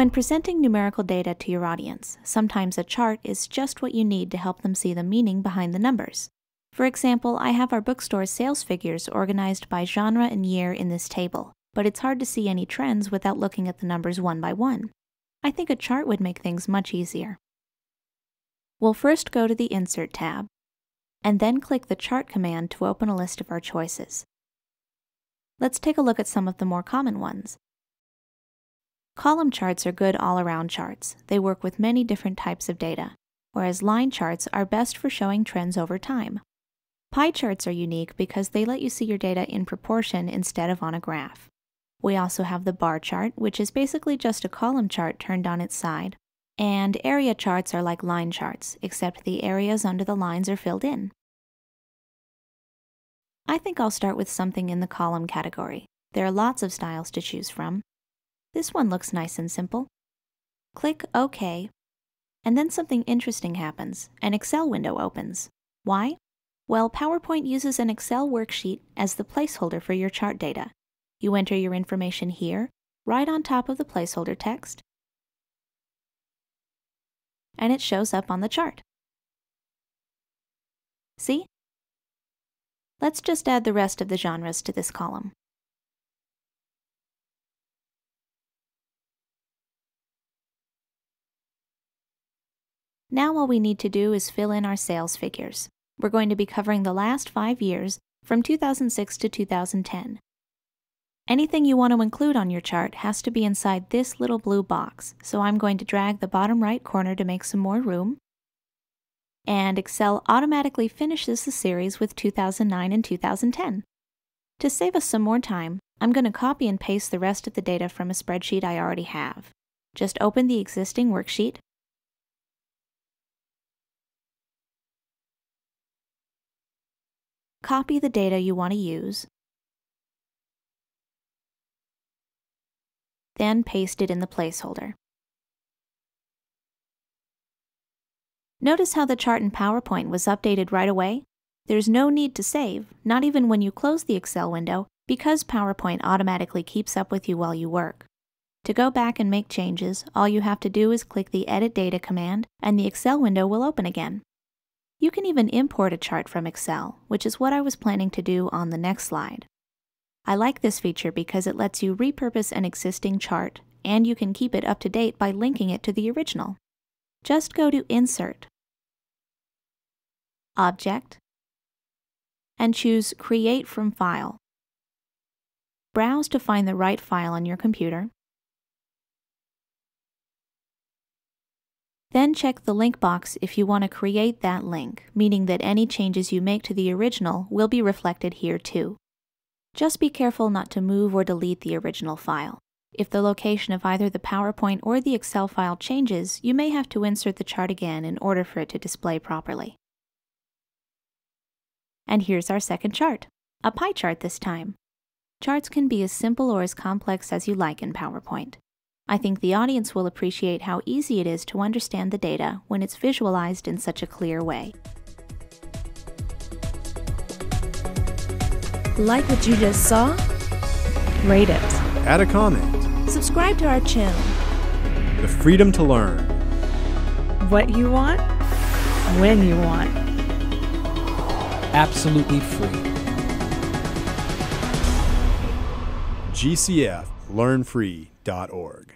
When presenting numerical data to your audience, sometimes a chart is just what you need to help them see the meaning behind the numbers. For example, I have our bookstore's sales figures organized by genre and year in this table, but it's hard to see any trends without looking at the numbers one by one. I think a chart would make things much easier. We'll first go to the Insert tab, and then click the Chart command to open a list of our choices. Let's take a look at some of the more common ones. Column charts are good all-around charts. They work with many different types of data, whereas line charts are best for showing trends over time. Pie charts are unique because they let you see your data in proportion instead of on a graph. We also have the bar chart, which is basically just a column chart turned on its side. And area charts are like line charts, except the areas under the lines are filled in. I think I'll start with something in the column category. There are lots of styles to choose from. This one looks nice and simple. Click OK, and then something interesting happens. An Excel window opens. Why? Well, PowerPoint uses an Excel worksheet as the placeholder for your chart data. You enter your information here, right on top of the placeholder text, and it shows up on the chart. See? Let's just add the rest of the genres to this column. Now all we need to do is fill in our sales figures. We're going to be covering the last 5 years, from 2006 to 2010. Anything you want to include on your chart has to be inside this little blue box, so I'm going to drag the bottom right corner to make some more room. And Excel automatically finishes the series with 2009 and 2010. To save us some more time, I'm going to copy and paste the rest of the data from a spreadsheet I already have. Just open the existing worksheet, copy the data you want to use, then paste it in the placeholder. Notice how the chart in PowerPoint was updated right away? There's no need to save, not even when you close the Excel window, because PowerPoint automatically keeps up with you while you work. To go back and make changes, all you have to do is click the Edit Data command, and the Excel window will open again. You can even import a chart from Excel, which is what I was planning to do on the next slide. I like this feature because it lets you repurpose an existing chart, and you can keep it up to date by linking it to the original. Just go to Insert, Object, and choose Create from File. Browse to find the right file on your computer. Then check the link box if you want to create that link, meaning that any changes you make to the original will be reflected here too. Just be careful not to move or delete the original file. If the location of either the PowerPoint or the Excel file changes, you may have to insert the chart again in order for it to display properly. And here's our second chart, a pie chart this time. Charts can be as simple or as complex as you like in PowerPoint. I think the audience will appreciate how easy it is to understand the data when it's visualized in such a clear way. Like what you just saw? Rate it. Add a comment. Subscribe to our channel. The freedom to learn. What you want, when you want. Absolutely free. GCF LearnFree.org